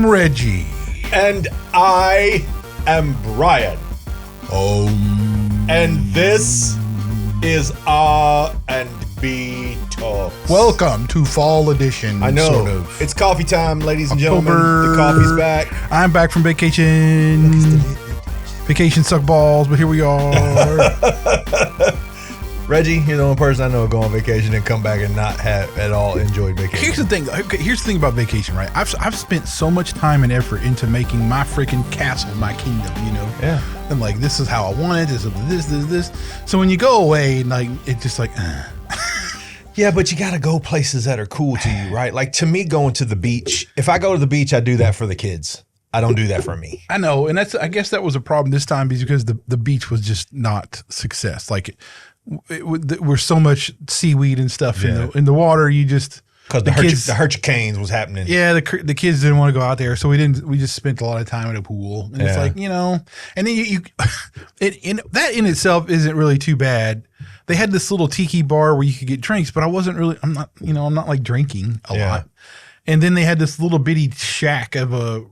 I'm Reggie. And I am Brian. And this is R&B Talks. Welcome to fall edition. I know. Sort of. It's coffee time, ladies and October. gentlemen. The coffee's back. I'm back from vacation. Vacation suck balls, but here we are. Reggie, you're the only person I know go on vacation and come back and not have at all enjoyed vacation. Here's the thing. Okay, here's the thing about vacation, right? I've spent so much time and effort into making my freaking castle my kingdom, you know? Yeah. I'm like, this is how I want it. This. So when you go away, like, it's just like, Yeah, but you got to go places that are cool to you, right? Like, to me, going to the beach, if I go to the beach, I do that for the kids. I don't do that for me. I know. And I guess that was a problem this time because the beach was just not success. Like, we're so much seaweed and stuff in the water. You just because the hurricanes was happening. Yeah, the kids didn't want to go out there, so we didn't. We just spent a lot of time at a pool, and it's like, you know. And then that in itself isn't really too bad. They had this little tiki bar where you could get drinks, but I'm not like drinking a lot. And then they had this little bitty shack of a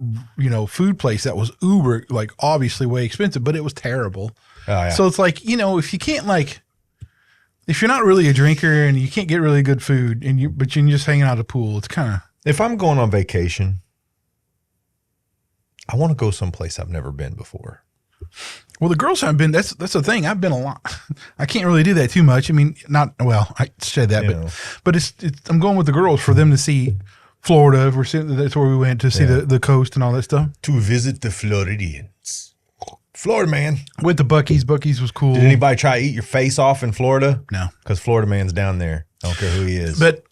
food place that was uber, like, obviously way expensive, but it was terrible. Oh, yeah. So it's like, if you can't, like, if you're not really a drinker and you can't get really good food but you're just hanging out at a pool, it's kind of. If I'm going on vacation, I want to go someplace I've never been before. Well, the girls haven't been. That's the thing. I've been a lot. I can't really do that too much. I mean, I said that, but it's I'm going with the girls for them to see Florida. That's where we went to see the coast and all that stuff. To visit the Floridians. Florida man. Went to Buc-ee's. Buc-ee's was cool. Did anybody try to eat your face off in Florida? No. Because Florida man's down there. I don't care who he is. But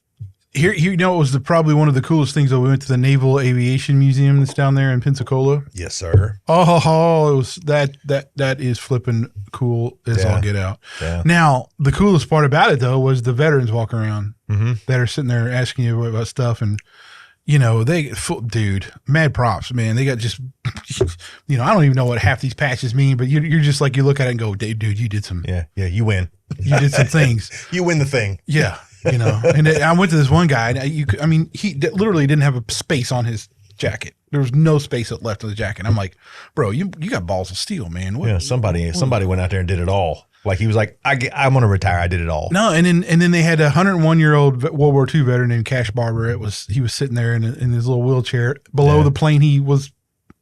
here, it was probably one of the coolest things that we went to the Naval Aviation Museum that's down there in Pensacola. Yes, sir. Oh, it was that is flipping cool as all get out. Yeah. Now, the coolest part about it, though, was the veterans walking around that are sitting there asking you about stuff. And, mad props, man. They got just, I don't even know what half these patches mean, but you're just like, you look at it and go, dude, you did some. Yeah, you win. You did some things. You win the thing. Yeah. And I went to this one guy, and he literally didn't have a space on his jacket. There was no space left on the jacket. I'm like, bro, you got balls of steel, man. What, somebody went out there and did it all. Like, he was like, I'm going to retire. I did it all. No, and then they had a 101-year-old World War II veteran named Cash Barber. He was sitting there in his little wheelchair below the plane he was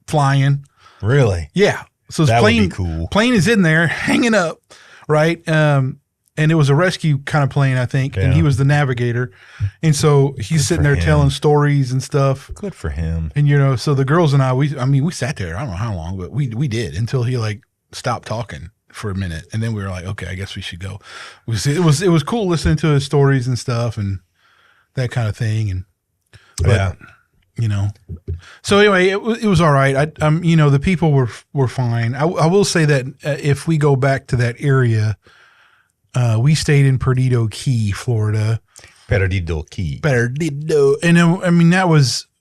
flying. Really? Yeah. So his that plane, would be cool. Plane is in there hanging up, right? And it was a rescue kind of plane, I think, and he was the navigator. And so he's sitting there telling stories and stuff. Good for him. And, so the girls and I, we sat there, I don't know how long, but we did until he, like, stopped talking for a minute. And then we were like, okay, I guess we should go. It was cool listening to his stories and stuff and that kind of thing. So anyway, it was all right. The people were fine. I will say that if we go back to that area, we stayed in Perdido Key, Florida. Perdido Key. And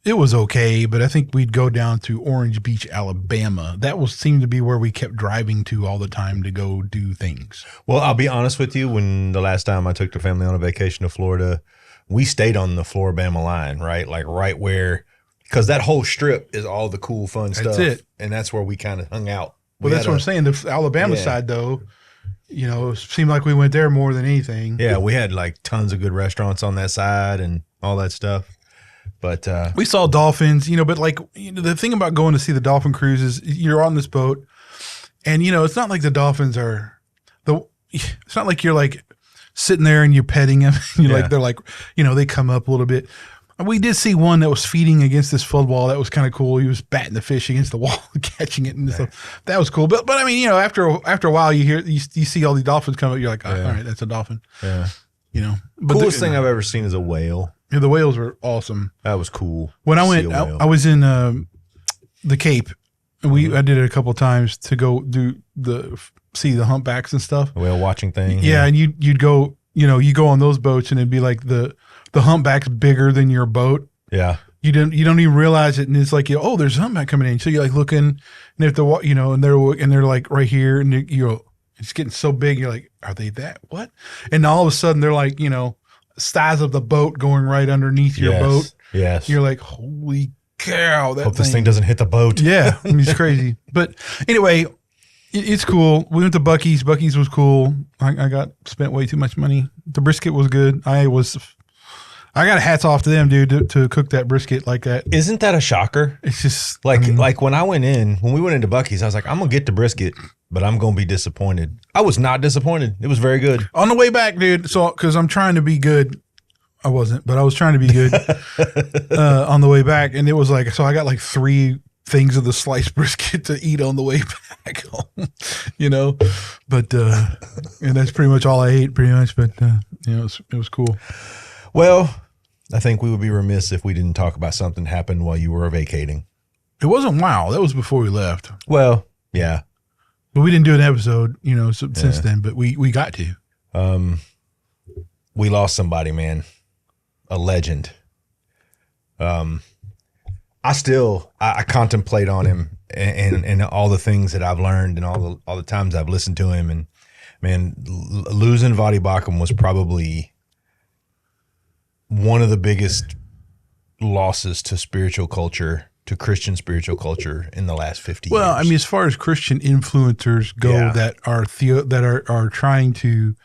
it was okay, but I think we'd go down to Orange Beach, Alabama. That seemed to be where we kept driving to all the time to go do things. Well, I'll be honest with you. When the last time I took the family on a vacation to Florida, we stayed on the Floribama line, right? Like right where, because that whole strip is all the cool, fun stuff. That's it. And that's where we kind of hung out. Well, that's what I'm saying. The Alabama side, though, it seemed like we went there more than anything. Yeah, we had like tons of good restaurants on that side and all that stuff. But we saw dolphins, but like, the thing about going to see the dolphin cruise is you're on this boat and, it's not like the dolphins it's not like you're like sitting there and you're petting them. Like, they're like, they come up a little bit. We did see one that was feeding against this flood wall. That was kind of cool. He was batting the fish against the wall, catching it and stuff. That was cool. But I mean, after a while, you see all these dolphins come up. You're like, all right, that's a dolphin. Yeah. But coolest thing I've ever seen is a whale. Yeah, the whales were awesome. That was cool. When I went, I was in the Cape. I did it a couple of times to go see the humpbacks and stuff. The whale watching thing. Yeah, and you'd go, you go on those boats and it'd be like the humpback's bigger than your boat. Yeah. You don't even realize it, and it's like, there's a humpback coming in. So you're like looking, and if they're like right here, and it's getting so big, you're like, are they that? What? And all of a sudden they're like, size of the boat going right underneath your boat. Yes. You're like, holy cow, that Hope this thing doesn't hit the boat. Yeah, I mean, it's crazy. But anyway, it's cool. We went to Buc-ee's. Buc-ee's was cool. I got spent way too much money. The brisket was good. I got hats off to them, dude, to cook that brisket like that. Isn't that a shocker? It's just like when we went into Buc-ee's, I was like, I'm gonna get the brisket, but I'm gonna be disappointed. I was not disappointed. It was very good. On the way back, dude. So because I'm trying to be good. I wasn't, but I was trying to be good on the way back. And it was like, so I got like 3 things of the sliced brisket to eat on the way back home, you know, but, and that's pretty much all I ate pretty much, but, you know, it was cool. Well, I think we would be remiss if we didn't talk about something happened while you were vacating. It wasn't wow. That was before we left. Well, yeah. But we didn't do an episode, you know, since then, but we got to. We lost somebody, man. A legend. I contemplate on him and all the things that I've learned and all the times I've listened to him, and man, losing Vadi Bakum was probably one of the biggest losses to spiritual culture, to Christian spiritual culture in the last 50 years. Well, I mean, as far as Christian influencers go, that are trying to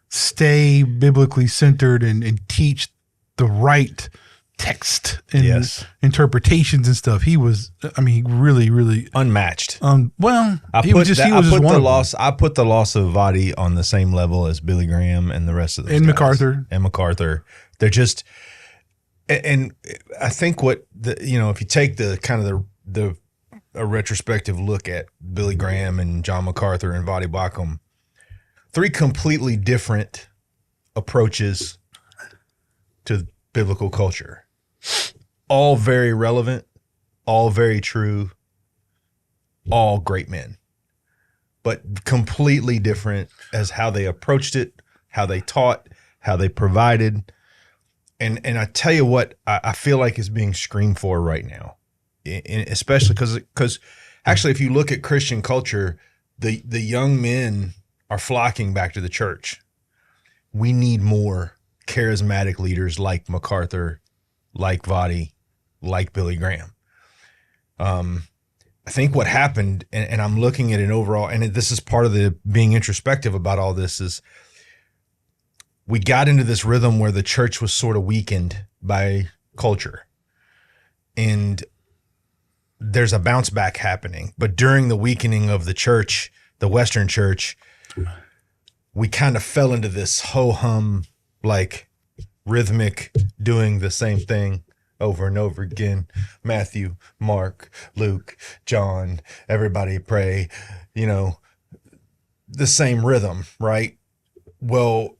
stay biblically centered and teach the right text and interpretations and stuff. He was, I mean, really, really unmatched. Well, I put the loss of Vadi on the same level as Billy Graham and the rest of those guys. MacArthur. They're just, and I think if you take the kind of a retrospective look at Billy Graham and John MacArthur and Vadi Bakum, 3 completely different approaches to biblical culture, all very relevant, all very true, all great men, but completely different as how they approached it, how they taught, how they provided. And I tell you what, I feel like is being screamed for right now, especially because actually, if you look at Christian culture, the young men are flocking back to the church. We need more charismatic leaders like MacArthur, like Vadi, like Billy Graham. I think what happened, and I'm looking at it overall, and this is part of the being introspective about all this, is we got into this rhythm where the church was sort of weakened by culture. And there's a bounce back happening. But during the weakening of the church, the Western church, we kind of fell into this ho-hum, like rhythmic, doing the same thing over and over again. Matthew, Mark, Luke, John, everybody pray, the same rhythm, right? Well,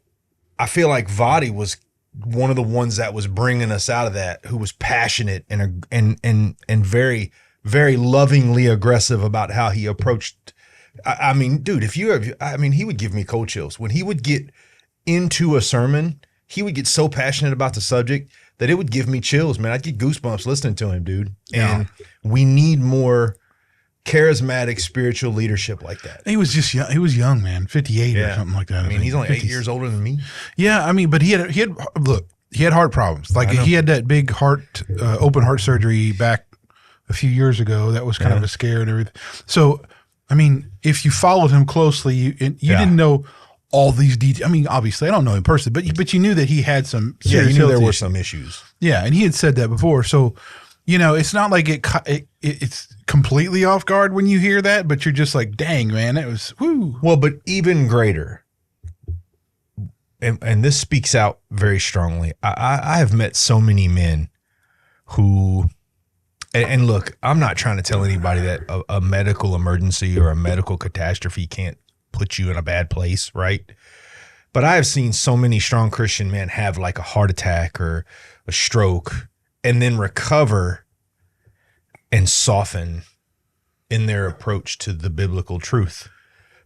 I feel like Vadi was one of the ones that was bringing us out of that, who was passionate and very, very lovingly aggressive about how he approached. I mean, dude, he would give me cold chills when he would get into a sermon. He would get so passionate about the subject that it would give me chills, man. I'd get goosebumps listening to him, dude. And we need more charismatic spiritual leadership like that. He was just young. He was young, man, 58 or something like that. I mean, he's only 8 years older than me. Yeah, I mean, but he had heart problems. Like he had that big open heart surgery back a few years ago. That was kind of a scare and everything. So, I mean, if you followed him closely, you didn't know all these details. I mean, obviously, I don't know him personally, but you knew that he had some serious you knew there were some issues. Yeah, and he had said that before. So, it's not like it's completely off guard when you hear that, but you're just like, dang, man, that was whoo. Well, but even greater, and this speaks out very strongly. I have met so many men who, and look, I'm not trying to tell anybody that a medical emergency or a medical catastrophe can't put you in a bad place, right? But I have seen so many strong Christian men have like a heart attack or a stroke and then recover and soften in their approach to the biblical truth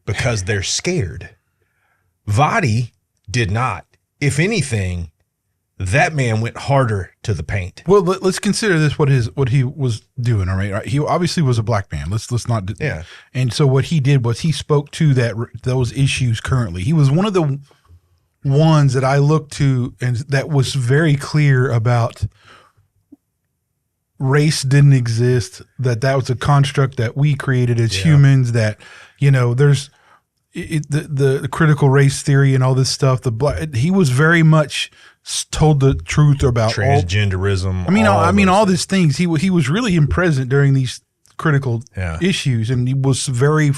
because they're scared. Vadi did not. If anything, that man went harder to the paint. Well, let's consider this what he was doing. All right, he obviously was a black man. Let's not. Yeah. And so what he did was he spoke to those issues currently. He was one of the ones that I looked to and that was very clear about race didn't exist, that was a construct that we created as humans, that, there's the critical race theory and all this stuff. He was very much told the truth about transgenderism. All these things. He was really present during these critical issues, and he was very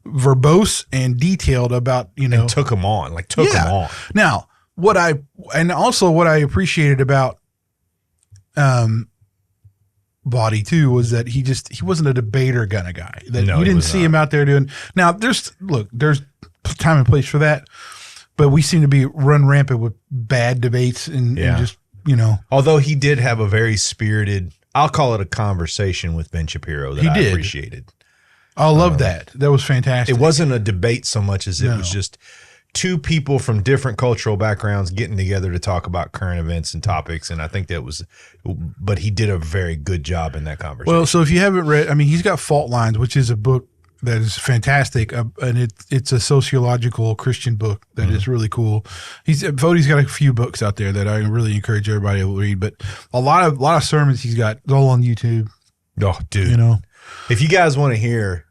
verbose and detailed about, and took them on. Now, what I appreciated about Body too was that he wasn't a debater kind of guy. That you didn't see him out there doing. Now there's time and place for that, but we seem to be run rampant with bad debates and just Although he did have a very spirited, I'll call it a conversation with Ben Shapiro that I appreciated. I love that. That was fantastic. It wasn't a debate so much as it was just two people from different cultural backgrounds getting together to talk about current events and topics. And I think but he did a very good job in that conversation. Well, so if you haven't read, he's got Fault Lines, which is a book that is fantastic. And it's a sociological Christian book that is really cool. Voddie's got a few books out there that I really encourage everybody to read, but a lot of sermons he's got, it's all on YouTube. Oh, dude. If you guys want to hear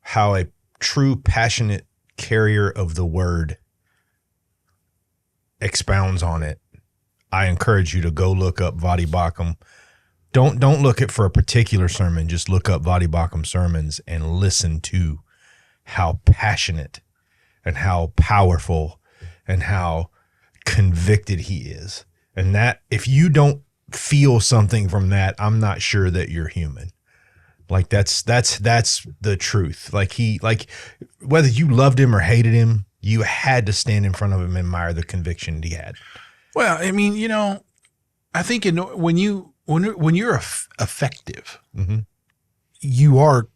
how a true passionate carrier of the word expounds on it, I encourage you to go look up Voddie Baucham. Don't look at for a particular sermon. Just look up Voddie Baucham sermons and listen to how passionate and how powerful and how convicted he is. And that, if you don't feel something from that, I'm not sure that you're human. Like that's the truth. Like whether you loved him or hated him, you had to stand in front of him and admire the conviction that he had. Well, I think when you're effective, you are.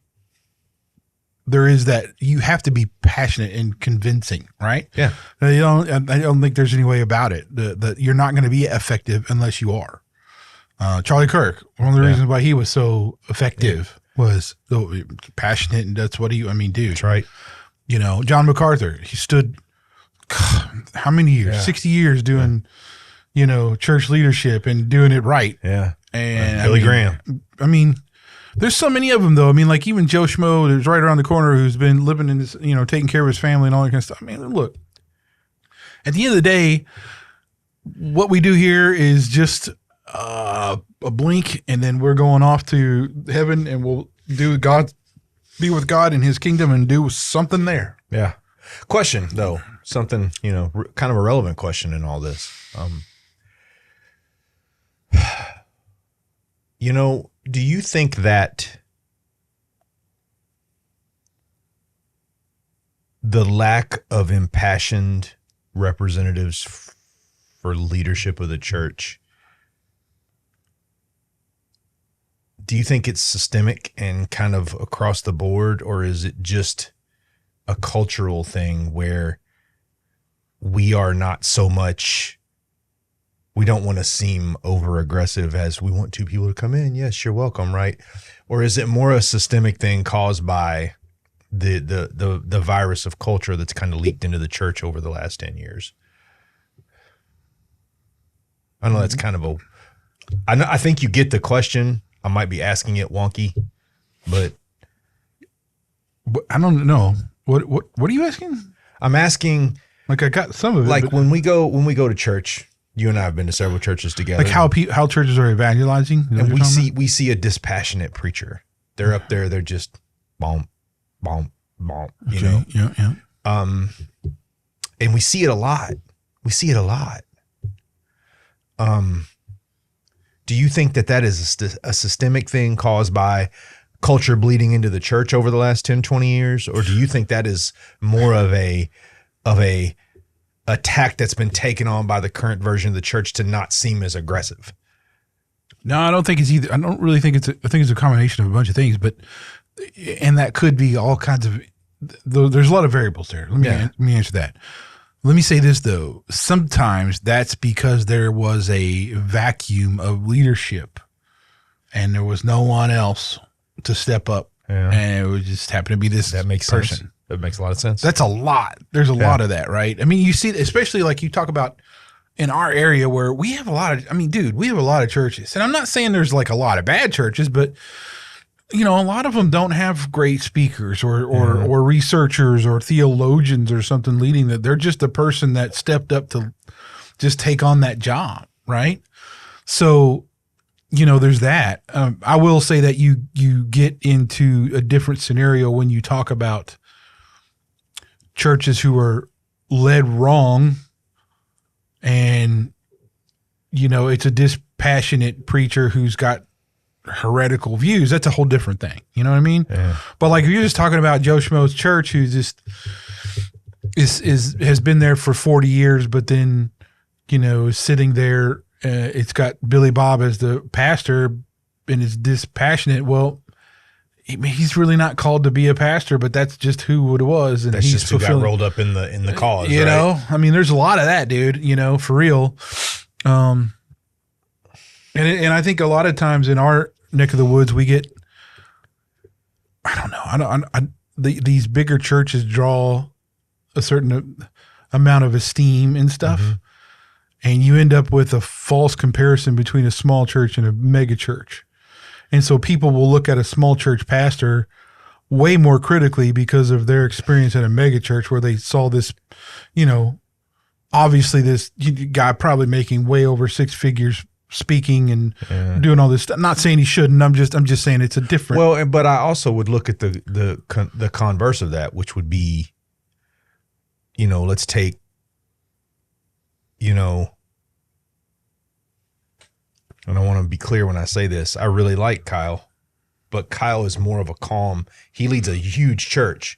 There is that you have to be passionate and convincing, right? Yeah. I don't think there's any way about it. That you're not going to be effective unless you are. Charlie Kirk, one of the reasons why he was so effective was so passionate, and that's what dude. That's right. John MacArthur, he stood, how many years? 60 years doing, church leadership and doing it right. Yeah. And Billy Graham. There's so many of them though. Like even Joe Schmo, who's right around the corner, who's been living in this, taking care of his family and all that kind of stuff. Look, at the end of the day, what we do here is just a blink, and then we're going off to heaven, and we'll be with God in his kingdom and do something there. Yeah. Question though, something, kind of a relevant question in all this. Do you think that the lack of impassioned representatives for leadership of the church, do you think it's systemic and kind of across the board, or is it just a cultural thing where we are not so much, we don't want to seem over aggressive as we want two people to come in? Yes, you're welcome, right? Or is it more a systemic thing caused by the virus of culture that's kind of leaked into the church over the last 10 years? I know that's kind of I think you get the question. I might be asking it wonky, but I don't know. What are you asking? I'm asking, like, I got some of it. Like when we go to church, you and I have been to several churches together. Like how churches are evangelizing, and we see a dispassionate preacher. They're up there. They're just bomb, bomb, bomb. Yeah. And we see it a lot. Do you think that is a systemic thing caused by culture bleeding into the church over the last 10, 20 years? Or do you think that is more of a attack that's been taken on by the current version of the church to not seem as aggressive? No, I don't think it's either. I don't really think I think it's a combination of a bunch of things, and that could be all kinds of, there's a lot of variables there. Let me answer that. Let me say this though. Sometimes that's because there was a vacuum of leadership and there was no one else to step up. Yeah. And it would just happen to be this person. Sense. That makes a lot of sense. That's a lot. There's a lot of that, right? You see, especially like you talk about in our area where we have a lot of, we have a lot of churches. And I'm not saying there's like a lot of bad churches, but a lot of them don't have great speakers or researchers or theologians or something leading that. They're just a person that stepped up to just take on that job, right? So, there's that. I will say that you get into a different scenario when you talk about churches who are led wrong and, it's a dispassionate preacher who's got heretical views. That's a whole different thing. You know what I mean? Yeah. But like if you're just talking about Joe Schmo's church, who just has been there for 40 years, but then, is sitting there, it's got Billy Bob as the pastor and is dispassionate. Well, he's really not called to be a pastor, but that's just who it was. And that's just who got rolled up in the cause. There's a lot of that, dude, for real. And I think a lot of times in our neck of the woods, we get, these bigger churches draw a certain amount of esteem and stuff. Mm-hmm. And you end up with a false comparison between a small church and a mega church. And so people will look at a small church pastor way more critically because of their experience at a mega church where they saw this, obviously this guy probably making way over six figures speaking and doing all this stuff. Not saying he shouldn't. I'm just saying it's a different. Well, but I also would look at the converse of that, which would be, let's take, and I want to be clear when I say this, I really like Kyle, but Kyle is more of a calm. He leads a huge church,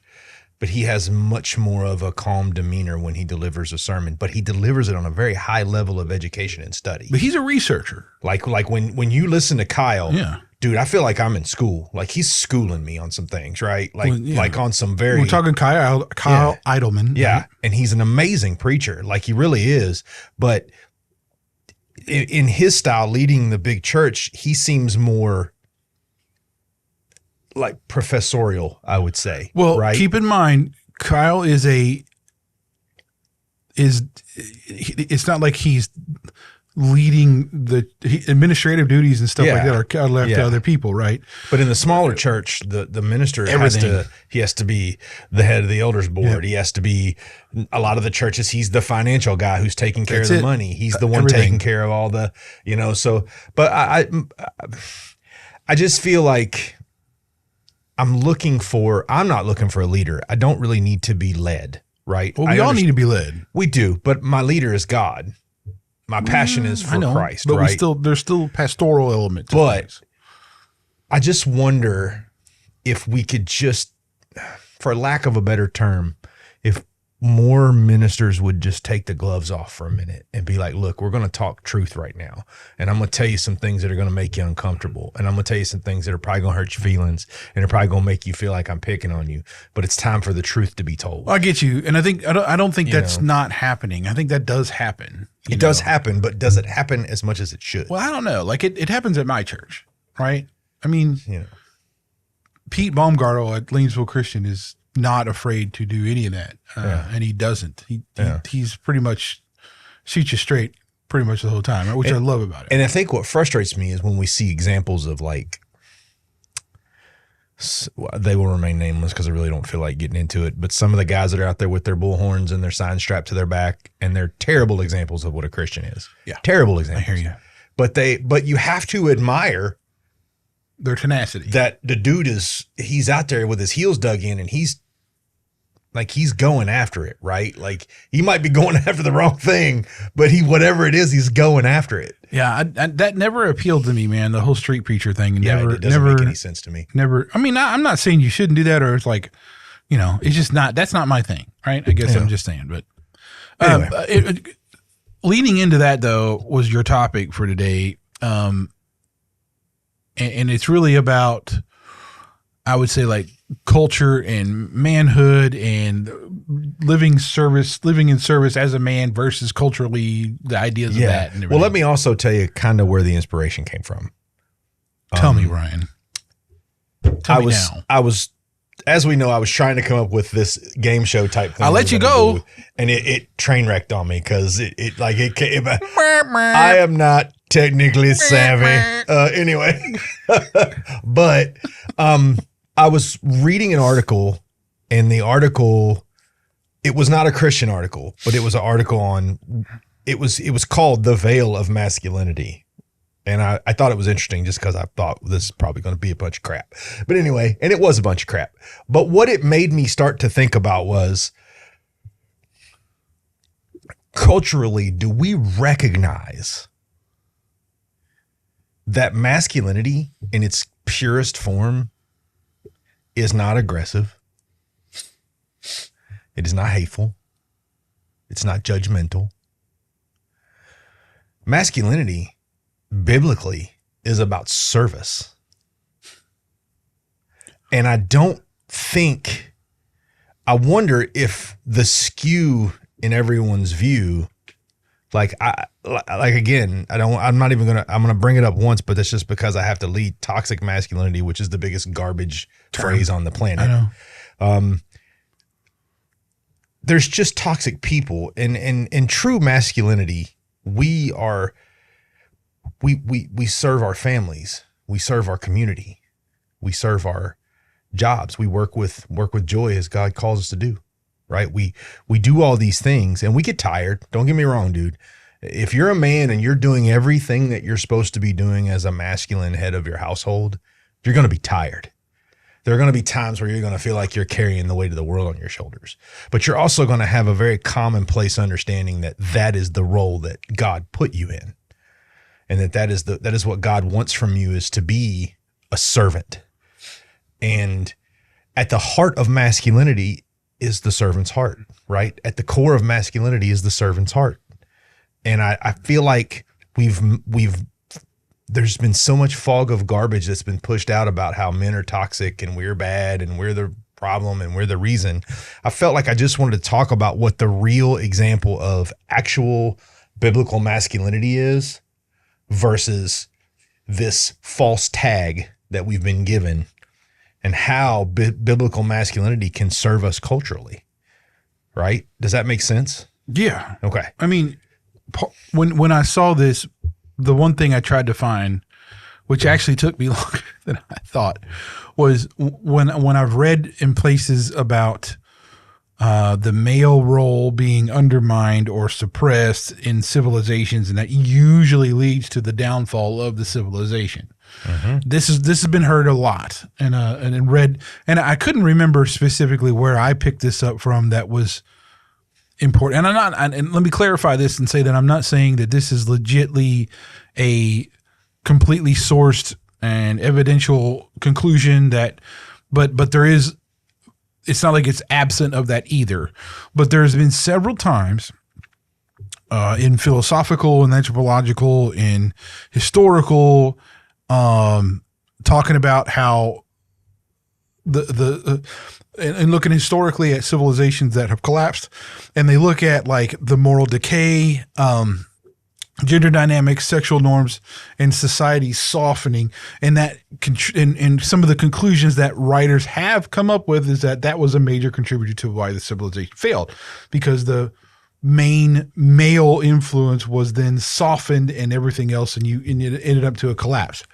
but he has much more of a calm demeanor when he delivers a sermon, but he delivers it on a very high level of education and study. But he's a researcher. Like when you listen to Kyle, dude, I feel like I'm in school. Like he's schooling me on some things, right? Like on some very. We're talking Kyle Idleman. Yeah. Right? And he's an amazing preacher. Like he really is. But in his style, leading the big church, he seems more like professorial, I would say. Well, right? Keep in mind, Kyle it's not like he's leading the administrative duties and stuff like that are left to other people, right? But in the smaller church, the minister has to be the head of the elders board. He has to be, a lot of the churches, he's the financial guy who's taking care of the money. He's the one taking care of all the, so, but I just feel like I'm not looking for a leader. I don't really need to be led, right? Well, we all need to be led. We do, but my leader is God. My passion is for Christ, but right? There's still pastoral elements. But I just wonder if we could just, for lack of a better term, if more ministers would just take the gloves off for a minute and be like, look, we're going to talk truth right now. And I'm going to tell you some things that are going to make you uncomfortable. And I'm going to tell you some things that are probably going to hurt your feelings and are probably going to make you feel like I'm picking on you. But it's time for the truth to be told. Well, I get you. And I don't think that's not happening. I think that does happen. It does happen, but does it happen as much as it should? Well, I don't know. Like it happens at my church, right? I mean, Pete Baumgartel at Leansville Christian is not afraid to do any of that, and he doesn't. He's pretty much shoots you straight pretty much the whole time, which I love about it. And I think what frustrates me is when we see examples of like, they will remain nameless because I really don't feel like getting into it, but some of the guys that are out there with their bullhorns and their signs strapped to their back, and they're terrible examples of what a Christian is. Yeah. Terrible examples. I hear you. But you have to admire their tenacity. That the dude he's out there with his heels dug in and he's going after it, right? Like he might be going after the wrong thing, but whatever it is, he's going after it. Yeah, that never appealed to me, man. The whole street preacher thing. It doesn't make any sense to me. Never. I mean, I'm not saying you shouldn't do that, or it's like, it's just not. That's not my thing, right? I guess I'm just saying. But anyway. Leading into that though was your topic for today, and it's really about, I would say, like culture and manhood and living in service as a man versus culturally the ideas of that. And well, let me also tell you kind of where the inspiration came from. Tell me, Ryan. Tell me now. I was as we know, I was trying to come up with this game show type thing. I'll let you go. And it train wrecked on me because it came. I am not technically savvy. Anyway, but I was reading an article, and the article, it was not a Christian article, but it was an article on, it was called The Veil of Masculinity. And I thought it was interesting just because I thought this is probably going to be a bunch of crap. But anyway, and it was a bunch of crap. But what it made me start to think about was, culturally, do we recognize that masculinity in its purest form is not aggressive? It is not hateful. It's not judgmental. Masculinity, biblically, is about service. And I wonder if the skew in everyone's view, I'm gonna bring it up once, but that's just because I have to lead toxic masculinity, which is the biggest garbage phrase on the planet. I know. There's just toxic people, and in true masculinity, we serve our families, we serve our community, we serve our jobs, we work with joy as God calls us to do, right? We do all these things, and we get tired. Don't get me wrong, dude. If you're a man and you're doing everything that you're supposed to be doing as a masculine head of your household, you're going to be tired. There are going to be times where you're going to feel like you're carrying the weight of the world on your shoulders, but you're also going to have a very commonplace understanding that that is the role that God put you in. And that is what God wants from you, is to be a servant. And at the heart of masculinity is the servant's heart, right? At the core of masculinity is the servant's heart. And I feel like there's been so much fog of garbage that's been pushed out about how men are toxic and we're bad and we're the problem and we're the reason. I felt like I just wanted to talk about what the real example of actual biblical masculinity is, versus this false tag that we've been given, and how biblical masculinity can serve us culturally. Right? Does that make sense? Yeah. Okay. I mean, when I saw this, the one thing I tried to find, which actually took me longer than I thought, was when I've read in places about the male role being undermined or suppressed in civilizations, and that usually leads to the downfall of the civilization. Mm-hmm. This has been heard a lot, and read, and I couldn't remember specifically where I picked this up from that was important. And let me clarify this and say that I'm not saying that this is legitly a completely sourced and evidential conclusion but there is. It's not like it's absent of that either, but there's been several times in philosophical and anthropological and historical, talking about how and looking historically at civilizations that have collapsed, and they look at like the moral decay, gender dynamics, sexual norms, and society softening, and that and some of the conclusions that writers have come up with is that was a major contributor to why the civilization failed, because the main male influence was then softened and everything else, and it ended up to a collapse.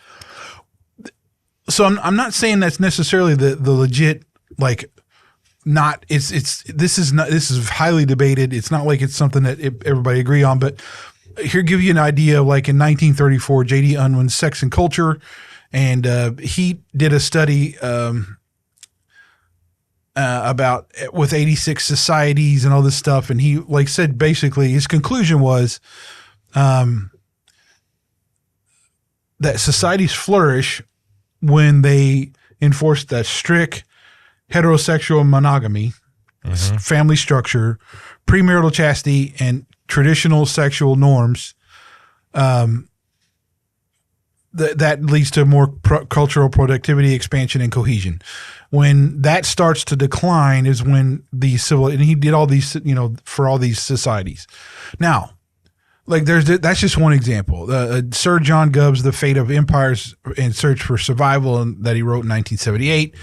So I'm not saying that's necessarily the legit, like, not this is highly debated. It's not like it's something that everybody agree on, but here, give you an idea. Like in 1934, J.D. Unwin's Sex and Culture, and he did a study about with 86 societies and all this stuff, and he said basically his conclusion was that societies flourish when they enforce that strict heterosexual monogamy, mm-hmm. family structure, premarital chastity, and traditional sexual norms. That leads to more cultural productivity, expansion, and cohesion. When that starts to decline is when and he did all these, for all these societies. Now, that's just one example. Sir John Gubb's The Fate of Empires and Search for Survival, that he wrote in 1978.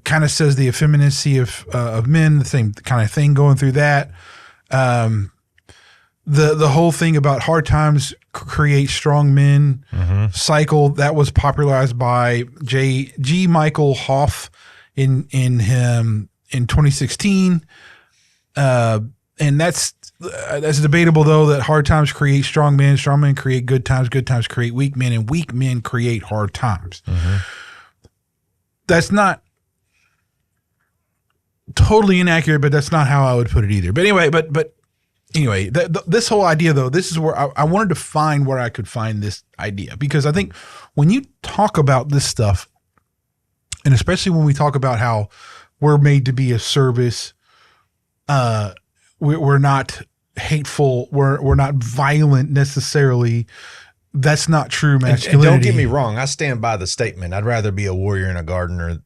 kind of says the effeminacy of men, the same kind of thing going through that. The whole thing about hard times create strong men cycle, that was popularized by G. Michael Hoff in 2016. And that's debatable, though, that hard times create strong men create good times create weak men, and weak men create hard times. That's not totally inaccurate, but that's not how I would put it either. But anyway, this whole idea, though, this is where I wanted to find where I could find this idea, because I think when you talk about this stuff, and especially when we talk about how we're made to be a service, we're not hateful, we're not violent necessarily. That's not true masculinity. And don't get me wrong, I stand by the statement. I'd rather be a warrior in a garden than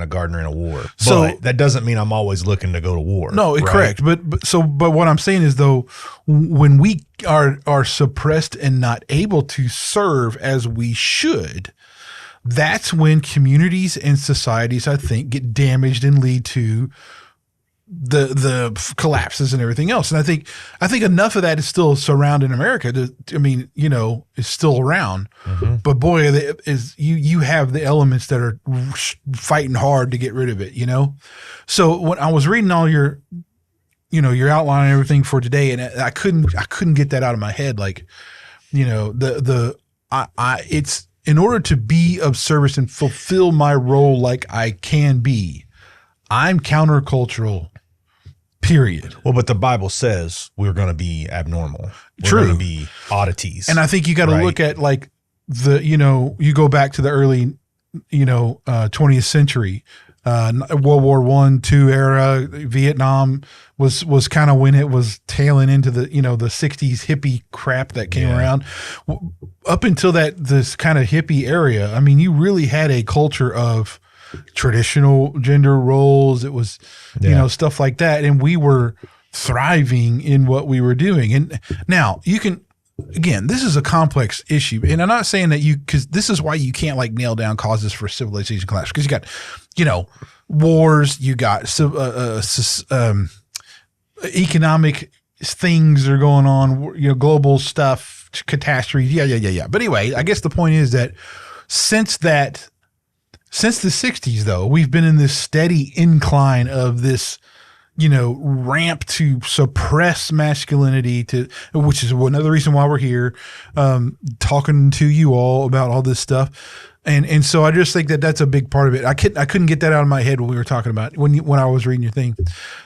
a gardener in a war. So, but that doesn't mean I'm always looking to go to war. No, right? Correct. But what I'm saying is, though, when we are suppressed and not able to serve as we should, that's when communities and societies, I think, get damaged and lead to the collapses and everything else. And I think enough of that is still surrounding America. Is still around. But boy, you have the elements that are fighting hard to get rid of it. So when I was reading all your outline and everything for today, and I couldn't get that out of my head. Like, it's in order to be of service and fulfill my role like I can be, I'm countercultural. Period. Well, but the Bible says we're going to be abnormal. True. We're going to be oddities. And I think you got to look at like you go back to the early, 20th century, World War I, II era, Vietnam was kind of when it was tailing into the, the 60s hippie crap that came around. Up until this kind of hippie area, I mean, you really had a culture of traditional gender roles. It was, stuff like that. And we were thriving in what we were doing. And now you can, again, this is a complex issue. And I'm not saying that because this is why you can't like nail down causes for civilization collapse. Because you got, wars, you got economic things are going on, global stuff, catastrophes. Yeah. But anyway, I guess the point is that since the 60s, though, we've been in this steady incline of this, ramp to suppress masculinity, which is another reason why we're here, talking to you all about all this stuff. And so I just think that that's a big part of it. I couldn't get that out of my head when we were talking about when I was reading your thing.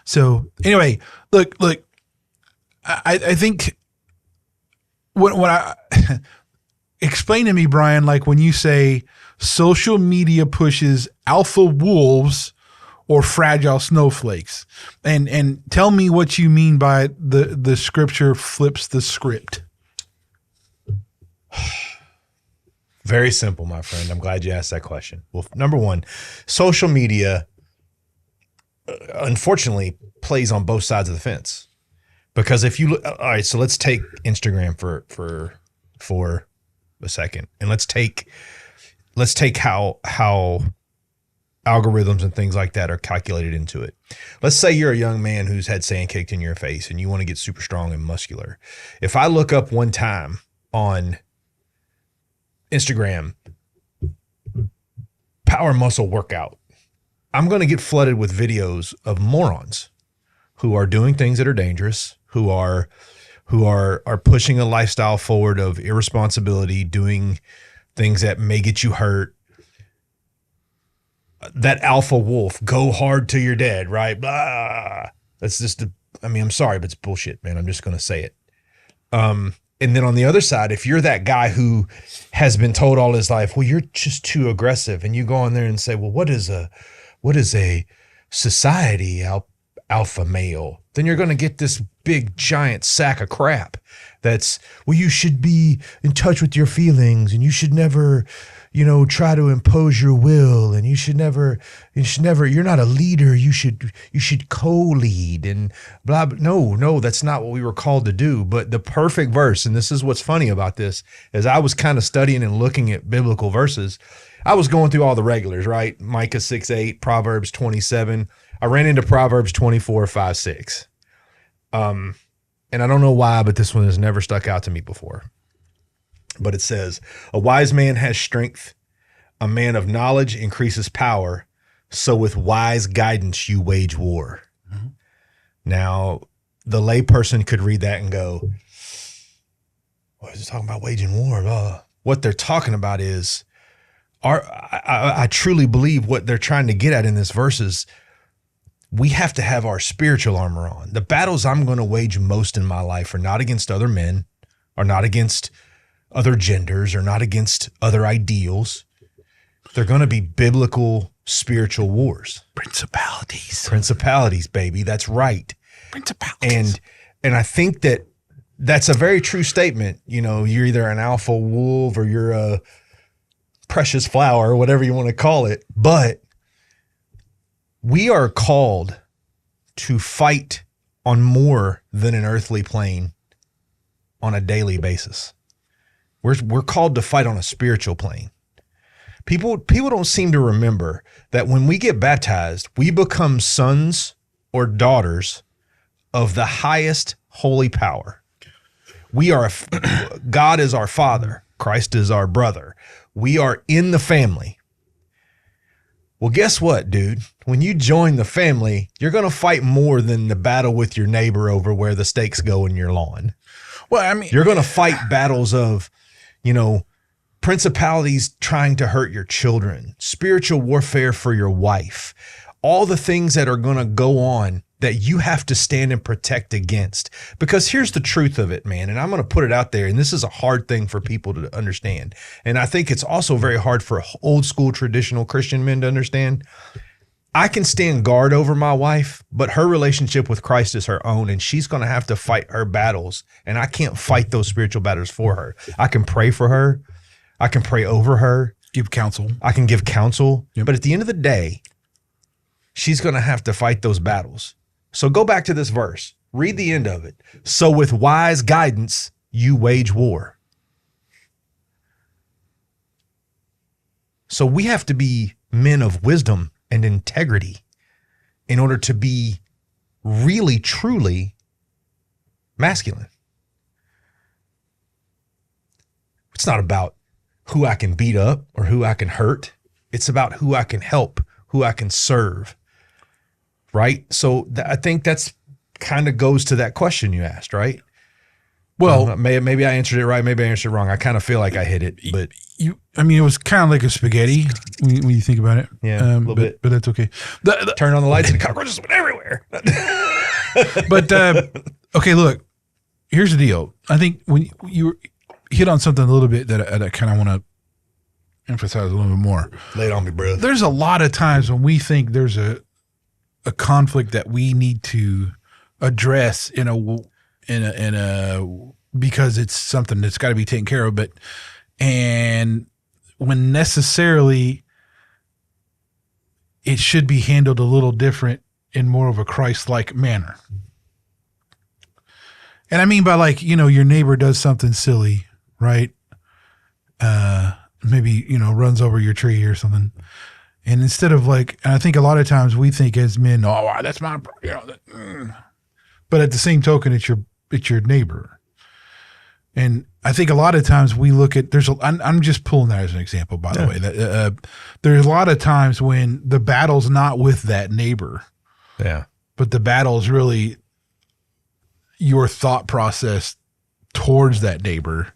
So anyway, look, I think when I explain to me, Brian, like when you say social media pushes alpha wolves or fragile snowflakes, and tell me what you mean by the scripture flips the script. Very simple, my friend. I'm glad you asked that question. Well, number one, social media, unfortunately, plays on both sides of the fence. Because if you look, all right, so let's take Instagram for a second, and let's take how algorithms and things like that are calculated into it. Let's say you're a young man who's had sand kicked in your face and you want to get super strong and muscular. If I look up one time on Instagram, power muscle workout, I'm going to get flooded with videos of morons who are doing things that are dangerous, who are pushing a lifestyle forward of irresponsibility, doing things that may get you hurt. That alpha wolf, go hard till you're dead, right? Blah. That's just I'm sorry, but it's bullshit, man. I'm just going to say it. And then on the other side, if you're that guy who has been told all his life, well, you're just too aggressive, and you go on there and say, well, what is a society alpha male? Then you're going to get this big giant sack of crap that's, well, you should be in touch with your feelings, and you should never, try to impose your will, and you should never, you're not a leader. You should co-lead and blah, blah. No, that's not what we were called to do. But the perfect verse, and this is what's funny about this, as I was kind of studying and looking at biblical verses, I was going through all the regulars, right? Micah 6:8, Proverbs 27. I ran into Proverbs 24:5-6. And I don't know why, but this one has never stuck out to me before. But it says, a wise man has strength. A man of knowledge increases power. So with wise guidance, you wage war. Mm-hmm. Now, the layperson could read that and go, what is it talking about waging war? What they're talking about is, I truly believe what they're trying to get at in this verse is we have to have our spiritual armor on. The battles I'm going to wage most in my life are not against other men, are not against other genders, or not against other ideals. They're going to be biblical spiritual wars. Principalities, baby. That's right. Principalities. And I think that's a very true statement. You know, you're either an alpha wolf or you're a precious flower, whatever you want to call it. But we are called to fight on more than an earthly plane on a daily basis. We're called to fight on a spiritual plane. People don't seem to remember that when we get baptized, we become sons or daughters of the highest holy power. God is our father. Christ is our brother. We are in the family. Well, guess what, dude? When you join the family, you're going to fight more than the battle with your neighbor over where the stakes go in your lawn. Well, I mean, you're going to fight battles of, principalities trying to hurt your children, spiritual warfare for your wife, all the things that are going to go on that you have to stand and protect against. Because here's the truth of it, man, and I'm going to put it out there, and this is a hard thing for people to understand. And I think it's also very hard for old school traditional Christian men to understand. I can stand guard over my wife, but her relationship with Christ is her own, and she's going to have to fight her battles, and I can't fight those spiritual battles for her. I can pray for her. I can pray over her. Give counsel. I can give counsel. Yep. But at the end of the day, she's going to have to fight those battles. So go back to this verse. Read the end of it. So with wise guidance, you wage war. So we have to be men of wisdom and integrity in order to be really, truly masculine. It's not about who I can beat up or who I can hurt. It's about who I can help, who I can serve. Right? So I think that's kind of goes to that question you asked, right? Well, maybe I answered it right. Maybe I answered it wrong. I kind of feel like I hit it, but it was kind of like a spaghetti when you think about it. Yeah, a little bit, but that's okay. Turn on the lights and cockroaches went everywhere. But okay, look, here's the deal. I think when you hit on something a little bit that I kind of want to emphasize a little bit more. Lay it on me, bro. There's a lot of times when we think there's a conflict that we need to address because it's something that's got to be taken care of, and when necessarily it should be handled a little different in more of a Christ-like manner. And I mean by your neighbor does something silly, right? Maybe, runs over your tree or something. And instead of I think a lot of times we think as men, oh, that's my, but at the same token, it's your neighbor. And I think a lot of times we look at, I'm just pulling that as an example, by the way, that there's a lot of times when the battle's not with that neighbor. Yeah. But the battle is really your thought process towards that neighbor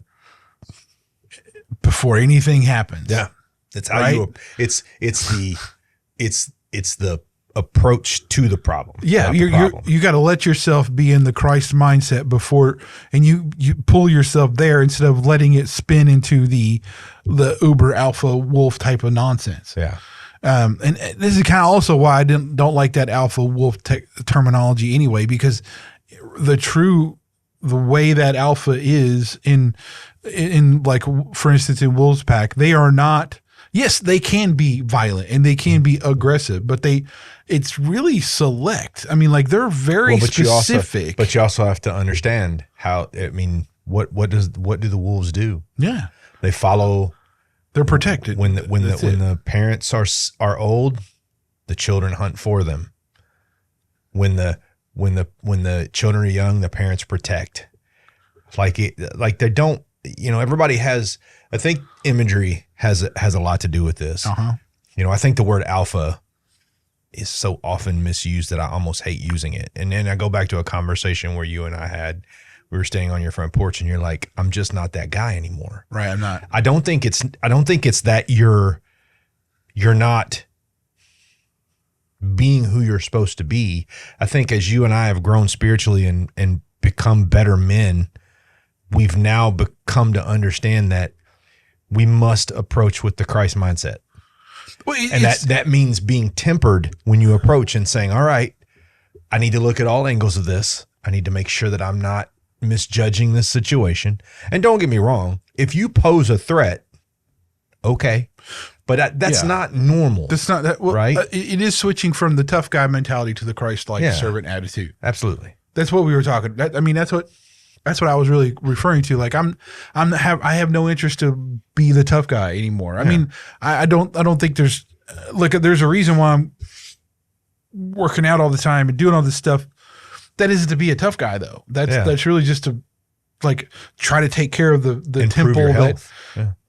before anything happens. Yeah. That's how it's the approach to the problem. Yeah, you got to let yourself be in the Christ mindset before, and you pull yourself there instead of letting it spin into the uber alpha wolf type of nonsense. Yeah. And this is kind of also why I don't like that alpha wolf terminology anyway, because the way that alpha is in for instance in wolves pack, they are not. Yes, they can be violent and they can be aggressive, but it's really select. I mean, they're very specific. But you also have to understand what do the wolves do? Yeah. They follow They're protected. When the parents are old, the children hunt for them. When the children are young, the parents protect. Like they don't, everybody has, I think imagery has a lot to do with this. Uh-huh. I think the word alpha is so often misused that I almost hate using it. And then I go back to a conversation where you and I had, we were staying on your front porch and you're like, I'm just not that guy anymore. Right. I'm not. I don't think it's that you're not being who you're supposed to be. I think as you and I have grown spiritually and become better men, we've now come to understand that we must approach with the Christ mindset. Well, and that means being tempered when you approach and saying, all right, I need to look at all angles of this. I need to make sure that I'm not misjudging this situation. And don't get me wrong, if you pose a threat, okay, but that's not normal. That's not that, right? It is switching from the tough guy mentality to the Christ-like servant attitude. Absolutely. That's what we were talking. That's what I was really referring to. Like I have no interest to be the tough guy anymore. I mean, I don't think there's a reason why I'm working out all the time and doing all this stuff. That isn't to be a tough guy though. That's really just to try to take care of the temple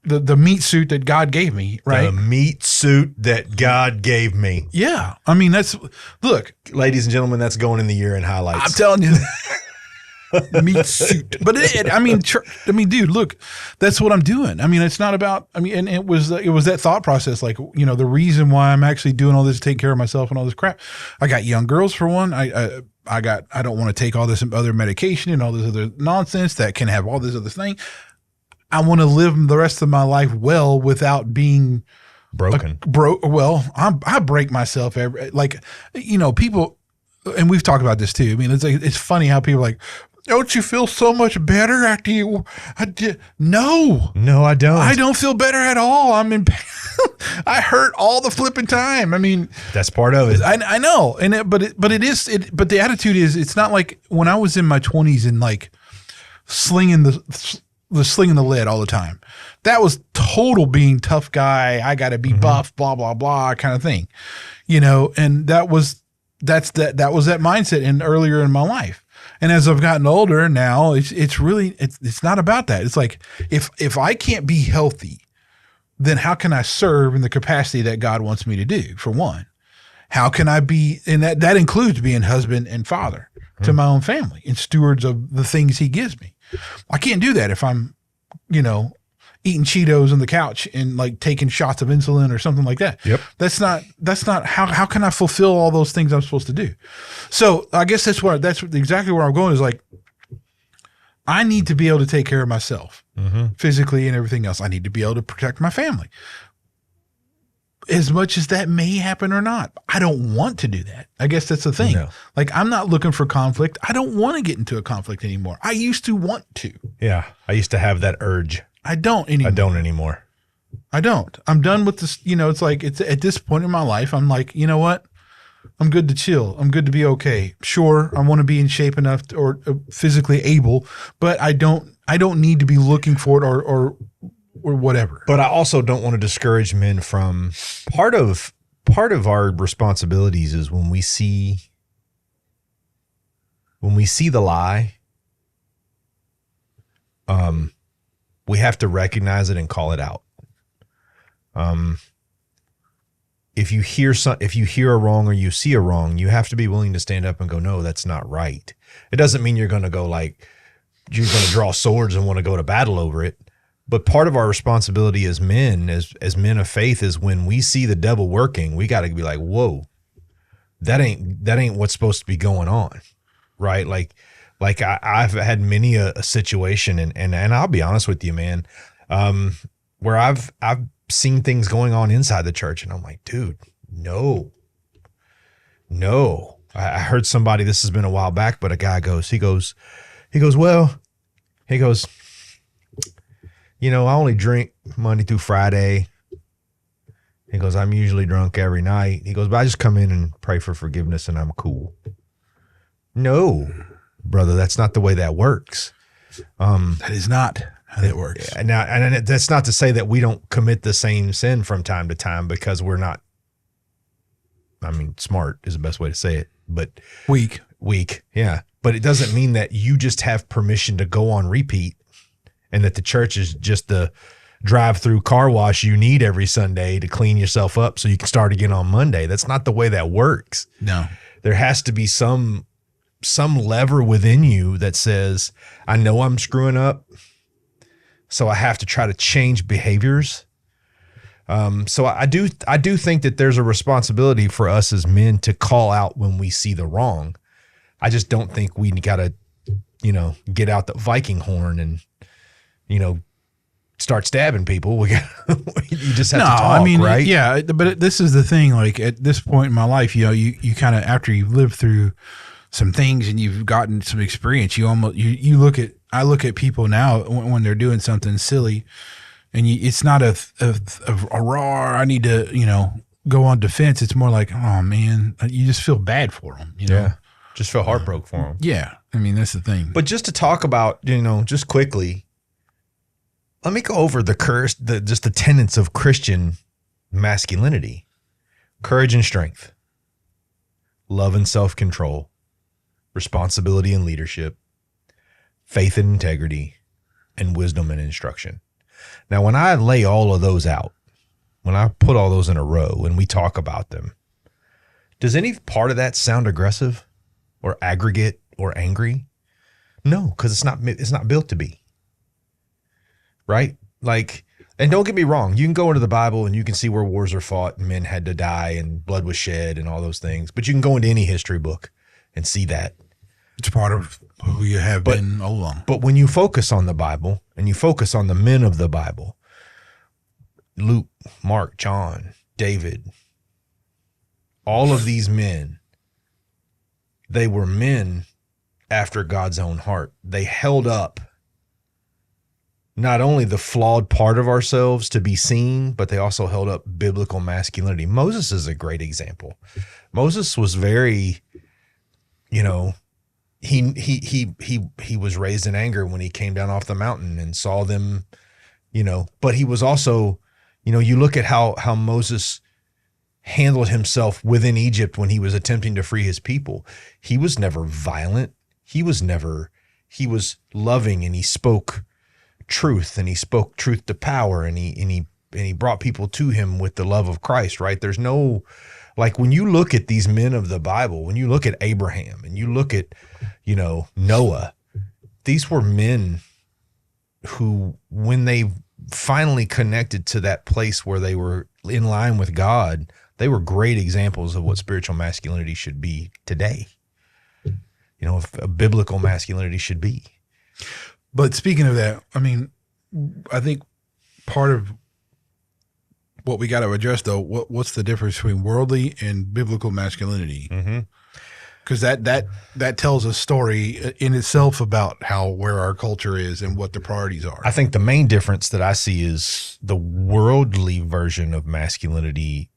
the meat suit that God gave me, right? The meat suit that God gave me. Yeah. I mean, look, ladies and gentlemen, that's going in the year in highlights. I'm telling you. Meat suit. But dude, look, that's what I'm doing. I mean, it's not about, and it was that thought process. Like, the reason why I'm actually doing all this to take care of myself and all this crap. I got young girls for one. I don't want to take all this other medication and all this other nonsense that can have all this other thing. I want to live the rest of my life well without being broken. I break myself people, and we've talked about this too. I mean, it's funny how people are like, don't you feel so much better after you? No, I don't. I don't feel better at all. I'm in pain. I hurt all the flipping time. I mean, that's part of it. I know, but the attitude is, it's not like when I was in my 20s and like slinging the lead all the time. That was total being tough guy. I got to be buff, blah blah blah, kind of thing, And that was that mindset earlier in my life. And as I've gotten older now, it's really not about that. It's like, if I can't be healthy, then how can I serve in the capacity that God wants me to do? For one, how can I be, and that includes being husband and father to my own family and stewards of the things He gives me. I can't do that if I'm, eating Cheetos on the couch and like taking shots of insulin or something like that. Yep. That's not how can I fulfill all those things I'm supposed to do? So I guess that's exactly where I'm going, is like, I need to be able to take care of myself physically and everything else. I need to be able to protect my family. As much as that may happen or not, I don't want to do that. I guess that's the thing. No. Like, I'm not looking for conflict. I don't want to get into a conflict anymore. I used to want to. Yeah. I used to have that urge. I don't anymore. I don't. I'm done with this. It's like, it's at this point in my life, I'm like, you know what? I'm good to chill. I'm good to be okay. Sure, I want to be in shape enough or physically able, but I don't need to be looking for it or whatever. But I also don't want to discourage men from part of our responsibilities is when we see the lie, we have to recognize it and call it out. If you hear a wrong or you see a wrong, you have to be willing to stand up and go, no, that's not right. It doesn't mean you're going to go you're going to draw swords and want to go to battle over it. But part of our responsibility as men, as men of faith, is when we see the devil working, we got to be like, whoa, that ain't what's supposed to be going on. Right. Like I've had many a situation and I'll be honest with you, man, where I've seen things going on inside the church and I'm like, dude, no. I heard somebody, this has been a while back, but a guy goes, he goes, I only drink Monday through Friday. He goes, I'm usually drunk every night. He goes, but I just come in and pray for forgiveness and I'm cool. No, brother, that's not the way that works. That is not how that works. Now, and that's not to say that we don't commit the same sin from time to time because we're not, I mean, smart is the best way to say it, but weak. Yeah. But it doesn't mean that you just have permission to go on repeat and that the church is just the drive-through car wash you need every Sunday to clean yourself up so you can start again on Monday. That's not the way that works. No. There has to be some lever within you that says, I know I'm screwing up, so I have to try to change behaviors. So I do think that there's a responsibility for us as men to call out when we see the wrong. I just don't think we got to, get out the Viking horn and, start stabbing people. You just have to talk, right? Yeah, but this is the thing. Like at this point in my life, you kind of, after you've lived through some things and you've gotten some experience, I look at people now when they're doing something silly, and it's not a raw, I need to, go on defense. It's more like, oh man, you just feel bad for them. Yeah. Just feel heartbroken for them. Yeah. I mean, that's the thing. But just to talk about, just quickly, let me go over just the tenets of Christian masculinity: courage and strength, love and self-control, responsibility and leadership, faith and integrity, and wisdom and instruction. Now, when I lay all of those out, when I put all those in a row and we talk about them, does any part of that sound aggressive or aggregate or angry? No, because it's not built to be. Right? Like, and don't get me wrong, you can go into the Bible and you can see where wars are fought and men had to die and blood was shed and all those things. But you can go into any history book and see that. It's part of who you have been all along. But when you focus on the Bible and you focus on the men of the Bible, Luke, Mark, John, David, all of these men, they were men after God's own heart. They held up not only the flawed part of ourselves to be seen, but they also held up biblical masculinity. Moses is a great example. Moses was very, he was raised in anger when he came down off the mountain and saw them, but he was also, you look at how Moses handled himself within Egypt when he was attempting to free his people. He was never violent. He was loving, and he spoke truth, and he spoke truth to power, and he brought people to him with the love of Christ, right? There's no, like, when you look at these men of the Bible, when you look at Abraham and you look at, Noah, these were men who, when they finally connected to that place where they were in line with God, they were great examples of what spiritual masculinity should be today. A biblical masculinity should be. But speaking of that, I mean, I think part of what we got to address, though, what's the difference between worldly and biblical masculinity? Because that tells a story in itself about where our culture is and what the priorities are. I think the main difference that I see is the worldly version of masculinity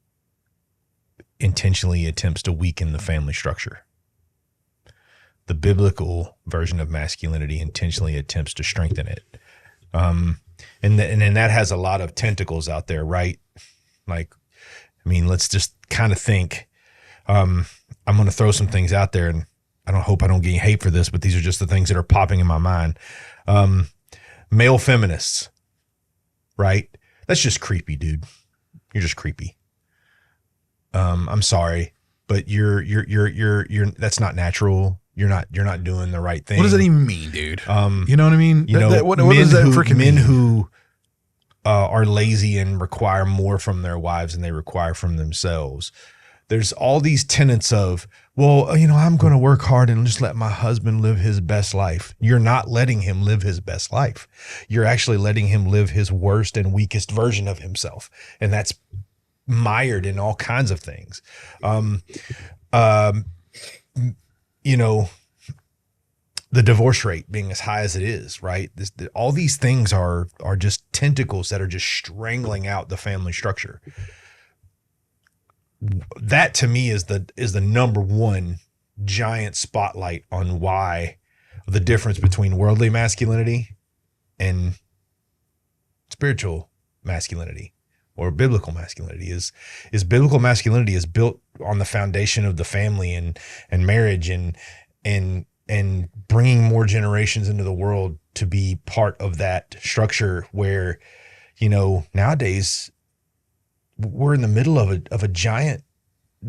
intentionally attempts to weaken the family structure. The biblical version of masculinity intentionally attempts to strengthen it. And that has a lot of tentacles out there, right? Like, I mean, let's just kind of think. I'm going to throw some things out there, and hope I don't get any hate for this, but these are just the things that are popping in my mind. Male feminists, right? That's just creepy, dude. You're just creepy. I'm sorry, but you're that's not natural. You're not doing the right thing. What does that even mean, dude? You know what I mean? What does that freaking mean? Men who are lazy and require more from their wives than they require from themselves. There's all these tenets of, well, I'm going to work hard and just let my husband live his best life. You're not letting him live his best life. You're actually letting him live his worst and weakest version of himself. And that's mired in all kinds of things. The divorce rate being as high as it is, right? All these things are just tentacles that are just strangling out the family structure. That to me is the number one giant spotlight on why the difference between worldly masculinity and spiritual masculinity or biblical masculinity is biblical masculinity is built on the foundation of the family and marriage and bringing more generations into the world to be part of that structure where, nowadays we're in the middle of a giant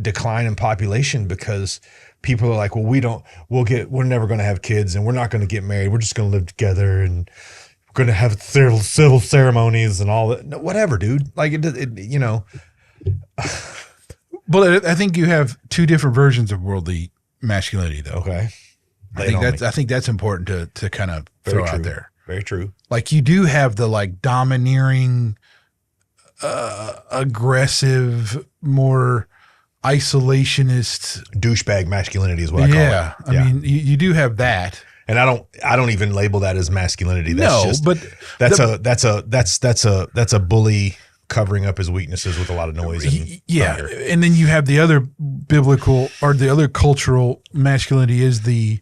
decline in population because people are like, well, we're never going to have kids and we're not going to get married. We're just going to live together and we're going to have civil ceremonies and all that. No, whatever, dude. Like But I think you have two different versions of worldly masculinity, though. Okay. I think that's important to kind of throw out there. Very true. Like you do have the like domineering, aggressive, more isolationist douchebag masculinity is what I call it. Yeah. I mean, you do have that. And I don't even label that as masculinity. That's that's a bully covering up his weaknesses with a lot of noise. And thunder. And then you have the other biblical or the other cultural masculinity is the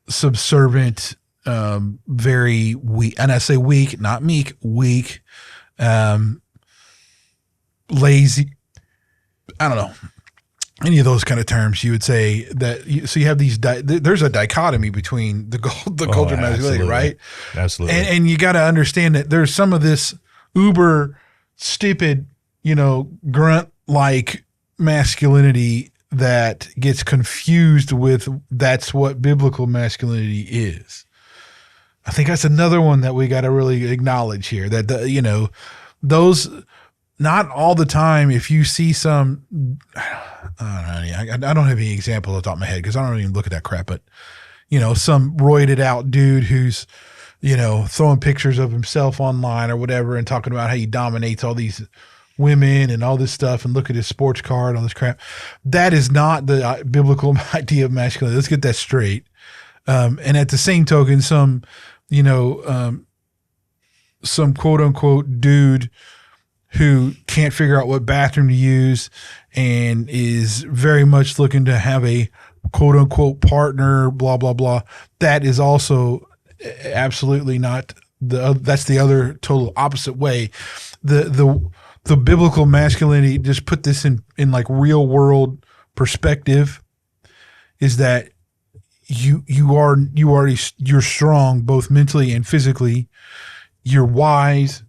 subservient, very weak, and I say weak, not meek, weak, lazy. I don't know. Any of those kind of terms, you would say that. So you have these. There's a dichotomy between the culture and masculinity, right? Absolutely. And you got to understand that there's some of this uber stupid, grunt like masculinity that gets confused with that's what biblical masculinity is. I think that's another one that we got to really acknowledge here. That those. Not all the time. If you see some, I don't have any example off the top of my head because I don't even look at that crap. But some roided out dude who's throwing pictures of himself online or whatever and talking about how he dominates all these women and all this stuff and look at his sports car and all this crap. That is not the biblical idea of masculinity. Let's get that straight. And at the same token, some quote unquote dude who can't figure out what bathroom to use and is very much looking to have a quote unquote partner, blah, blah, blah. That is also absolutely not that's the other total opposite way. The biblical masculinity, just put this in like real world perspective, is that you're strong both mentally and physically. You're wise,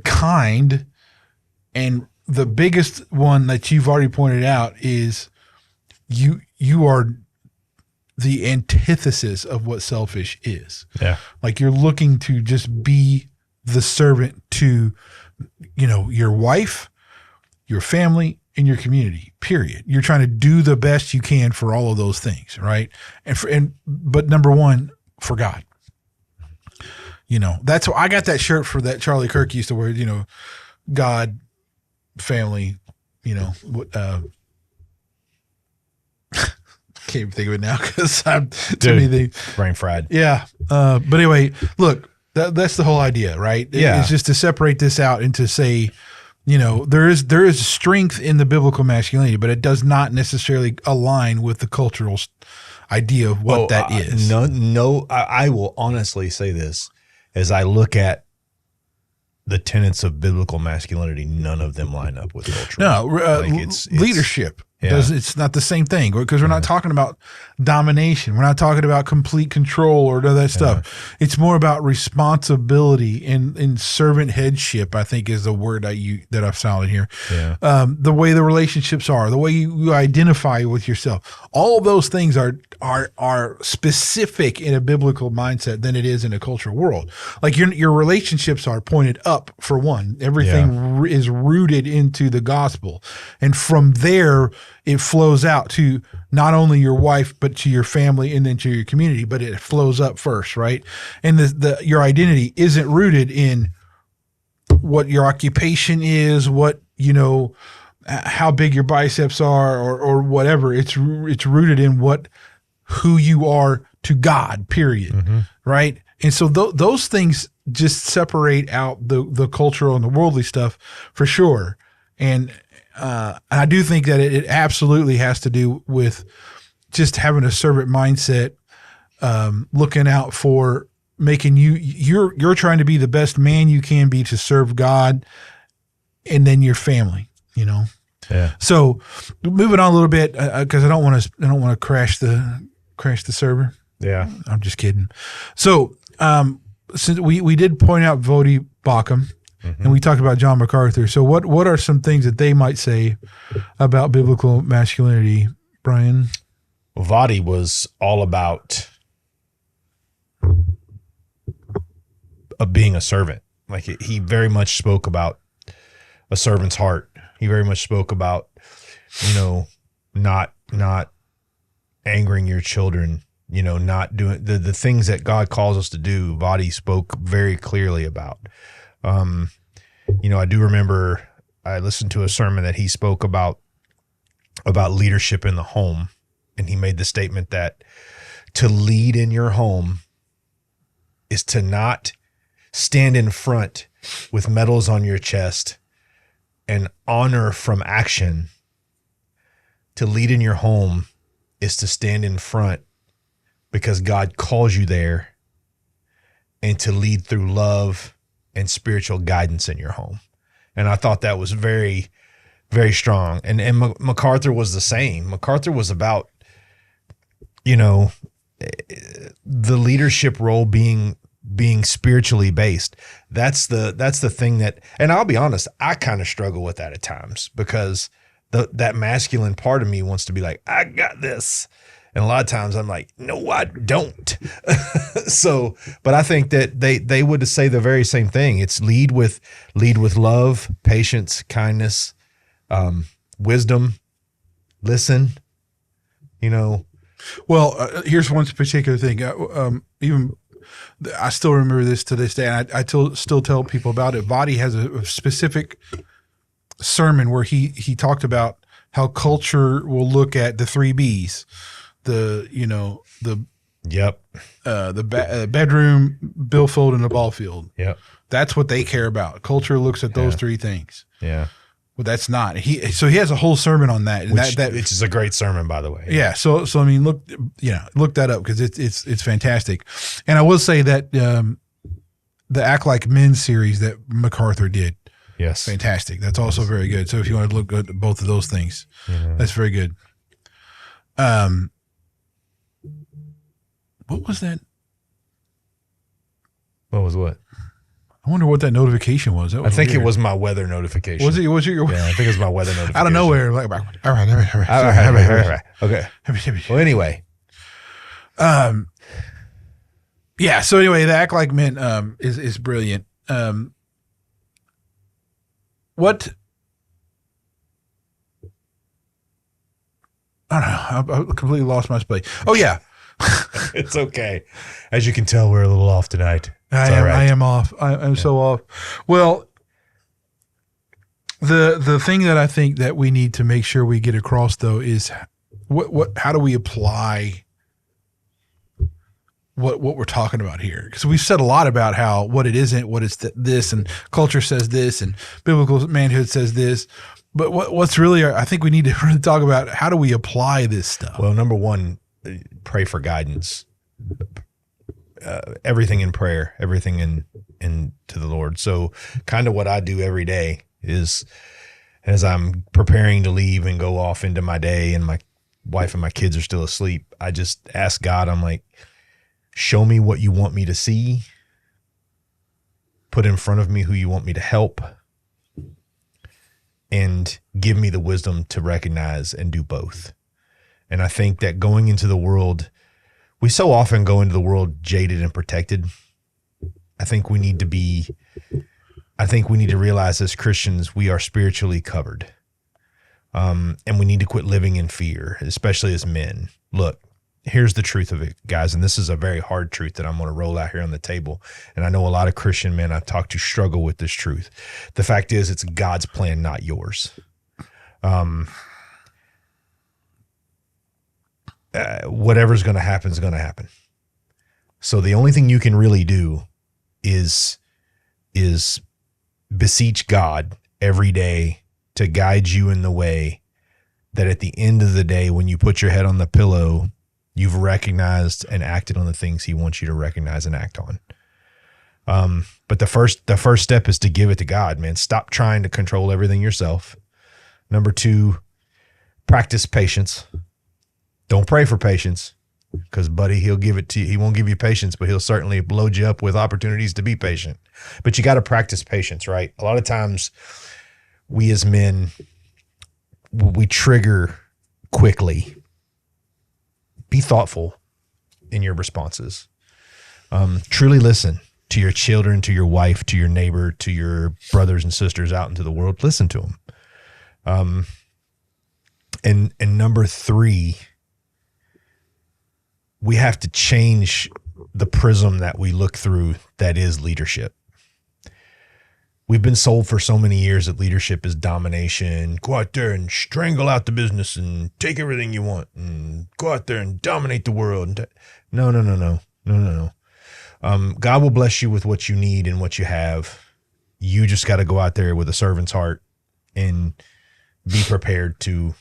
kind. And the biggest one that you've already pointed out is you are the antithesis of what selfish is. Yeah. Like you're looking to just be the servant to, your wife, your family, and your community, period. You're trying to do the best you can for all of those things, right? But number one, for God. That's why I got that shirt for that Charlie Kirk used to wear, God, family, can't even think of it now because I'm too many things. Brain fried. Yeah. But anyway, look, that's the whole idea, right? Yeah. It's just to separate this out and to say, there is strength in the biblical masculinity, but it does not necessarily align with the cultural idea of what that is. No, I will honestly say this as I look at the tenets of biblical masculinity, none of them line up with culture. No, it's leadership. It's not the same thing because we're not talking about domination. We're not talking about complete control or none of that stuff. It's more about responsibility and servant headship, I think is the word that I've found here. Yeah. The way the relationships are, the way you identify with yourself. All of those things are specific in a biblical mindset than it is in a cultural world. Like your relationships are pointed up for one. Everything is rooted into the gospel. And from there, it flows out to not only your wife, but to your family and then to your community, but it flows up first, right? And your identity isn't rooted in what your occupation is, what, how big your biceps are or whatever. It's rooted in who you are to God, period. Mm-hmm. Right. And so those things just separate out the cultural and the worldly stuff for sure. And I do think that it absolutely has to do with just having a servant mindset, looking out for making you're trying to be the best man you can be to serve God and then your family, you know? Yeah. So moving on a little bit, cause I don't want to crash the server. Yeah. I'm just kidding. So, since we did point out Vodi Bakum, and we talked about John MacArthur. So what are some things that they might say about biblical masculinity, Brian? Well, Vodi was all about being a servant. Like he very much spoke about a servant's heart. He very much spoke about, not angering your children, not doing the things that God calls us to do. Vodi spoke very clearly about. I do remember I listened to a sermon that he spoke about leadership in the home. And he made the statement that to lead in your home is to not stand in front with medals on your chest and honor from action. To lead in your home is to stand in front because God calls you there, and to lead through love and spiritual guidance in your home. And I thought that was very, very strong. And MacArthur was the same. MacArthur was about, the leadership role being spiritually based. That's the thing that, and I'll be honest, I kind of struggle with that at times, because that masculine part of me wants to be like, I got this. And a lot of times I'm like, no, I don't. So, but I think that they would say the very same thing. It's lead with love, patience, kindness, wisdom, listen, Well, here's one particular thing. Even I still remember this to this day, and I still tell people about it. Vodi has a specific sermon where he talked about how culture will look at the 3 B's, the bedroom, billfold, and the ball field. Yep. That's what they care about. Culture looks at those 3 things. Yeah. Well, that's not. He has a whole sermon on that, and which is a great sermon, by the way. Yeah. So I mean, look that up, because it's fantastic. And I will say that the Act Like Men series that MacArthur did, yes, fantastic. That's also very good. So if you want to look at both of those things, that's very good. What was that? What was what? I wonder what that notification was. That was I think weird. It was my weather notification. Was it? Was it your? Yeah, I think it was my weather notification. Out of nowhere, like, all right. Okay. Well, anyway. Yeah. So anyway, the Act Like Men is brilliant. What? I don't know. I completely lost my space. Oh yeah. It's okay. As you can tell, we're a little off tonight. I am off. I'm so off. Well, the thing that I think that we need to make sure we get across, though, is how do we apply what we're talking about here? Because we've said a lot about what it isn't, what it's this, and culture says this, and biblical manhood says this. But what's really, I think we need to really talk about, how do we apply this stuff? Well, number one, pray for guidance. Everything in prayer, everything in to the Lord. So kind of what I do every day is, as I'm preparing to leave and go off into my day, and my wife and my kids are still asleep, I just ask God, I'm like, show me what you want me to see. Put in front of me who you want me to help, and give me the wisdom to recognize and do both. And I think that going into the world, we so often go into the world jaded and protected. I think we need to realize as Christians, we are spiritually covered. And we need to quit living in fear, especially as men. Look, here's the truth of it, guys. And this is a very hard truth that I'm going to roll out here on the table. And I know a lot of Christian men I've talked to struggle with this truth. The fact is, it's God's plan, not yours. Whatever's going to happen is going to happen. So the only thing you can really do is beseech God every day to guide you in the way that at the end of the day, when you put your head on the pillow, you've recognized and acted on the things he wants you to recognize and act on. But the first step is to give it to God, man. Stop trying to control everything yourself. Number 2, practice patience. Don't pray for patience, because buddy, he'll give it to you. He won't give you patience, but he'll certainly load you up with opportunities to be patient. But you got to practice patience, right? A lot of times we as men, we trigger quickly. Be thoughtful in your responses. Truly listen to your children, to your wife, to your neighbor, to your brothers and sisters out into the world. Listen to them. And number 3, we have to change the prism that we look through that is leadership. We've been sold for so many years that leadership is domination. Go out there and strangle out the business and take everything you want and go out there and dominate the world. No. God will bless you with what you need and what you have. You just got to go out there with a servant's heart and be prepared to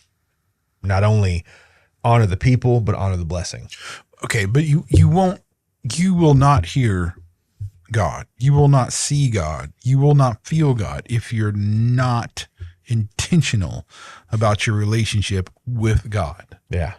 not only honor the people, but honor the blessing. Okay, but you will not hear God. You will not see God. You will not feel God if you're not intentional about your relationship with God. Yeah.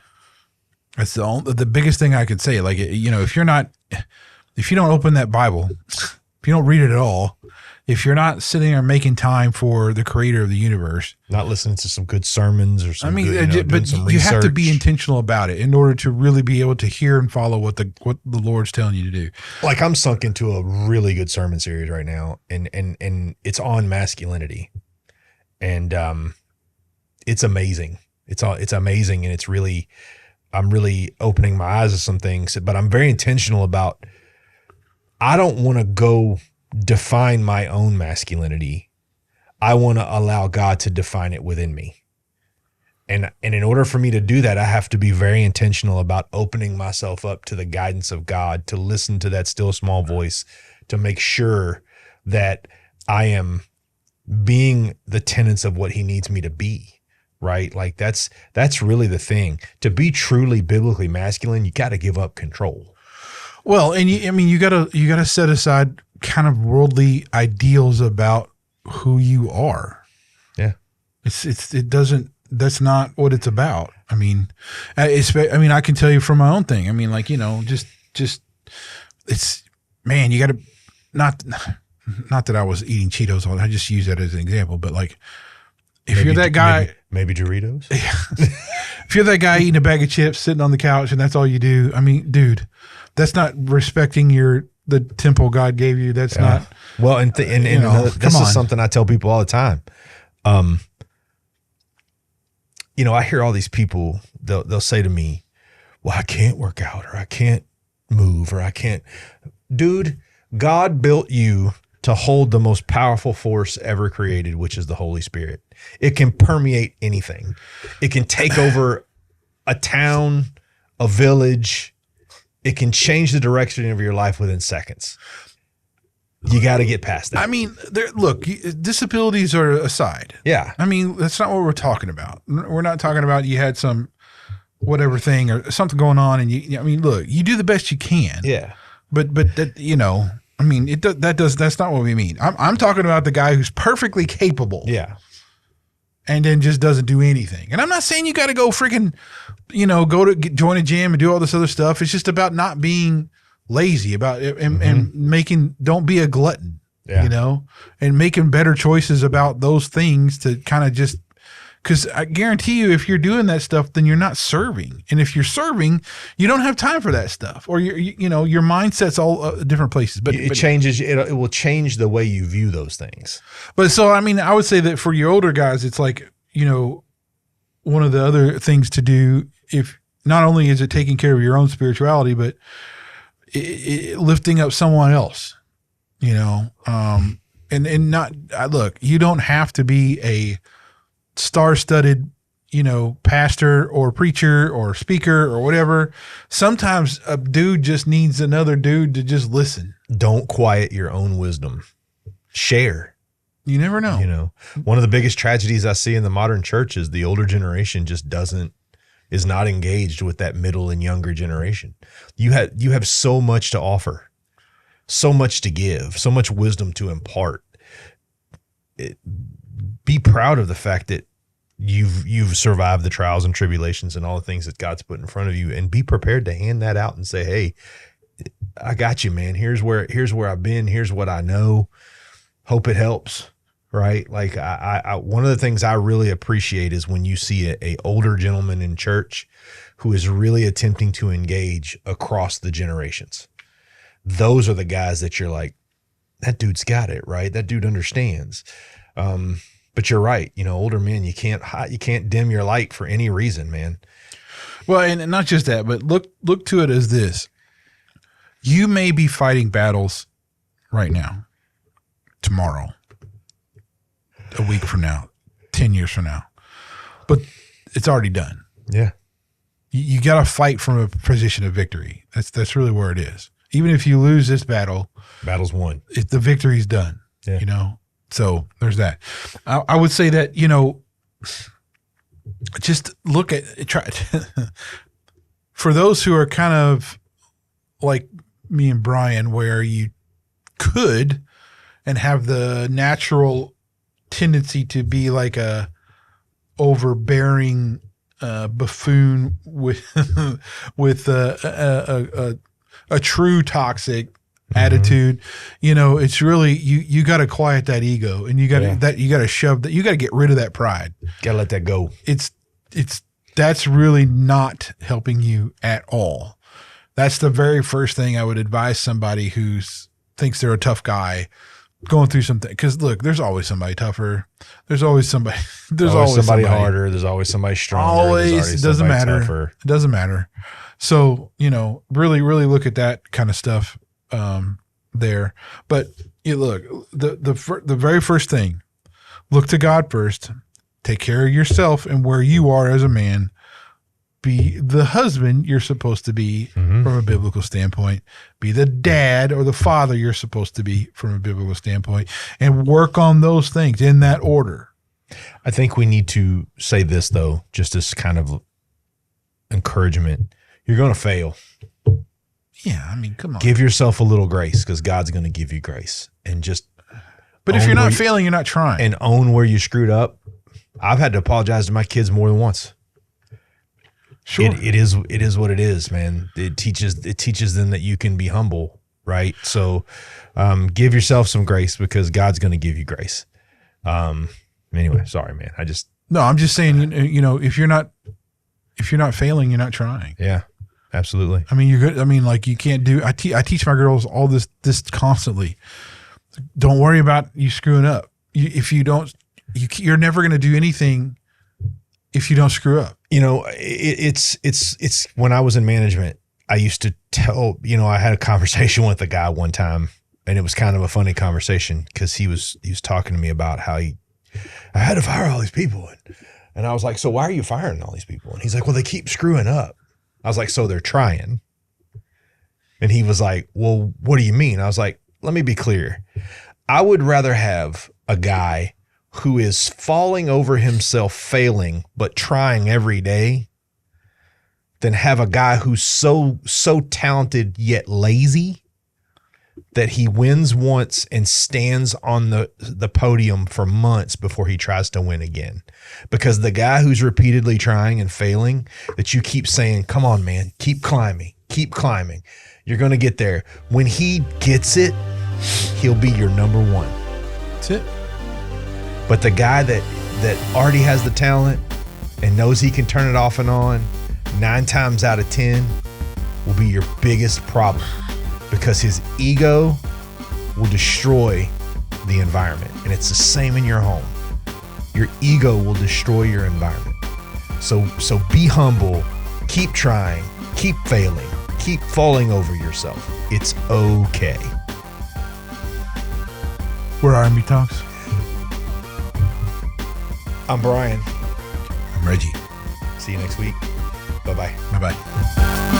That's the biggest thing I could say. Like, if you don't open that Bible, if you don't read it at all, if you're not sitting there making time for the creator of the universe, not listening to some good sermons or some good, but some you research. have to be intentional about it in order to really be able to hear and follow what the Lord's telling you to do. Like, I'm sunk into a really good sermon series right now, and it's on masculinity, and it's amazing. It's amazing, and I'm really opening my eyes to some things, but I'm very intentional about. I don't want to go define my own masculinity. I want to allow God to define it within me. And in order for me to do that, I have to be very intentional about opening myself up to the guidance of God, to listen to that still small voice, to make sure that I am being the tenets of what he needs me to be, right? Like that's really the thing. To be truly biblically masculine, you got to give up control. Well, and you gotta set aside kind of worldly ideals about who you are. Yeah. That's not what it's about. I mean, I can tell you from my own thing. I mean, like, just it's, man, you got to not that I was eating Cheetos all. I just use that as an example, but like, if you're that guy, maybe Doritos. Yeah. If you're that guy eating a bag of chips, sitting on the couch, and that's all you do, I mean, dude, that's not respecting the temple God gave you. That's not. Well, and this is something I tell people all the time. I hear all these people, they'll say to me, well, I can't work out, or I can't move, or I can't. Dude, God built you to hold the most powerful force ever created, which is the Holy Spirit. It can permeate anything. It can take over a town, a village. It can change the direction of your life within seconds. You got to get past that. I mean, look, disabilities are aside. Yeah. I mean, that's not what we're talking about. We're not talking about you had some whatever thing or something going on, and look, you do the best you can. Yeah. But that, that's not what we mean. I'm talking about the guy who's perfectly capable. Yeah. And then just doesn't do anything. And I'm not saying you got to go freaking, join a gym and do all this other stuff. It's just about not being lazy about it and don't be a glutton, and making better choices about those things to kind of just, because I guarantee you, if you're doing that stuff, then you're not serving. And if you're serving, you don't have time for that stuff, or your mindset's all different places. But it changes. It will change the way you view those things. But so, I mean, I would say that for your older guys, it's like, one of the other things to do, if not only is it taking care of your own spirituality, but lifting up someone else, and not, look, you don't have to be a star-studded, pastor or preacher or speaker or whatever. Sometimes a dude just needs another dude to just listen. Don't quiet your own wisdom. Share. You never know. One of the biggest tragedies I see in the modern church is the older generation just is not engaged with that middle and younger generation. You have so much to offer. so much to give, so much wisdom to impart. Be proud of the fact that you've survived the trials and tribulations and all the things that God's put in front of you, and be prepared to hand that out and say, hey, I got you, man. Here's where I've been. Here's what I know. Hope it helps. Right. Like I one of the things I really appreciate is when you see a older gentleman in church who is really attempting to engage across the generations. Those are the guys that you're like, that dude's got it, right? That dude understands. But you're right. You know, older men, you can't dim your light for any reason, man. Well, and not just that, but look to it as this. You may be fighting battles right now, tomorrow, a week from now, 10 years from now, but it's already done. Yeah. You got to fight from a position of victory. That's really where it is. Even if you lose this battle's won. The victory's done, you know? So there's that. I would say that, you know, just look at, for those who are kind of like me and Brian, where you could and have the natural tendency to be like a overbearing buffoon with a true toxic attitude. You know, it's really you got to quiet that ego, and you got to shove that. You got to get rid of that pride. Got to let that go. That's really not helping you at all. That's the very first thing I would advise somebody who thinks they're a tough guy going through something. Because look, there's always somebody tougher. There's always somebody. There's always somebody harder. There's always somebody stronger. Always, it doesn't matter. Tougher. It doesn't matter. So, you know, really, really look at that kind of stuff there. But you look, the very first thing, look to God first. Take care of yourself and where you are as a man. Be the husband you're supposed to be from a biblical standpoint. Be the dad or the father you're supposed to be from a biblical standpoint, and work on those things in that order. I think we need to say this, though, just as kind of encouragement. You're going to fail. Yeah, I mean, come on. Give yourself a little grace, because God's going to give you grace. And just But if you're not failing, you're not trying. And own where you screwed up. I've had to apologize to my kids more than once. Sure. It is what it is, man. It teaches them that you can be humble, right? So give yourself some grace, because God's going to give you grace. Anyway, sorry, man. I'm just saying, you know, if you're not failing, you're not trying. Yeah, absolutely. I mean, you're good. I mean, like, you can't do, I teach my girls all this constantly. Don't worry about you screwing up. You're never going to do anything if you don't screw up. You know, it's when I was in management, I used to tell, you know, I had a conversation with a guy one time, and it was kind of a funny conversation, because he was talking to me about how I had to fire all these people. And I was like, so why are you firing all these people? And he's like, well, they keep screwing up. I was like, so they're trying. And he was like, well, what do you mean? I was like, let me be clear. I would rather have a guy who is falling over himself, failing, but trying every day, than have a guy who's so talented yet lazy that he wins once and stands on the podium for months before he tries to win again. Because the guy who's repeatedly trying and failing, that you keep saying, come on, man, keep climbing, you're going to get there. When he gets it, he'll be your number one. That's it. But the guy that already has the talent and knows he can turn it off and on, 9 times out of 10 will be your biggest problem, because his ego will destroy the environment. And it's the same in your home. Your ego will destroy your environment. So be humble, keep trying, keep failing, keep falling over yourself. It's okay. We're R&B Talks. I'm Brian. I'm Reggie. See you next week. Bye-bye. Bye-bye.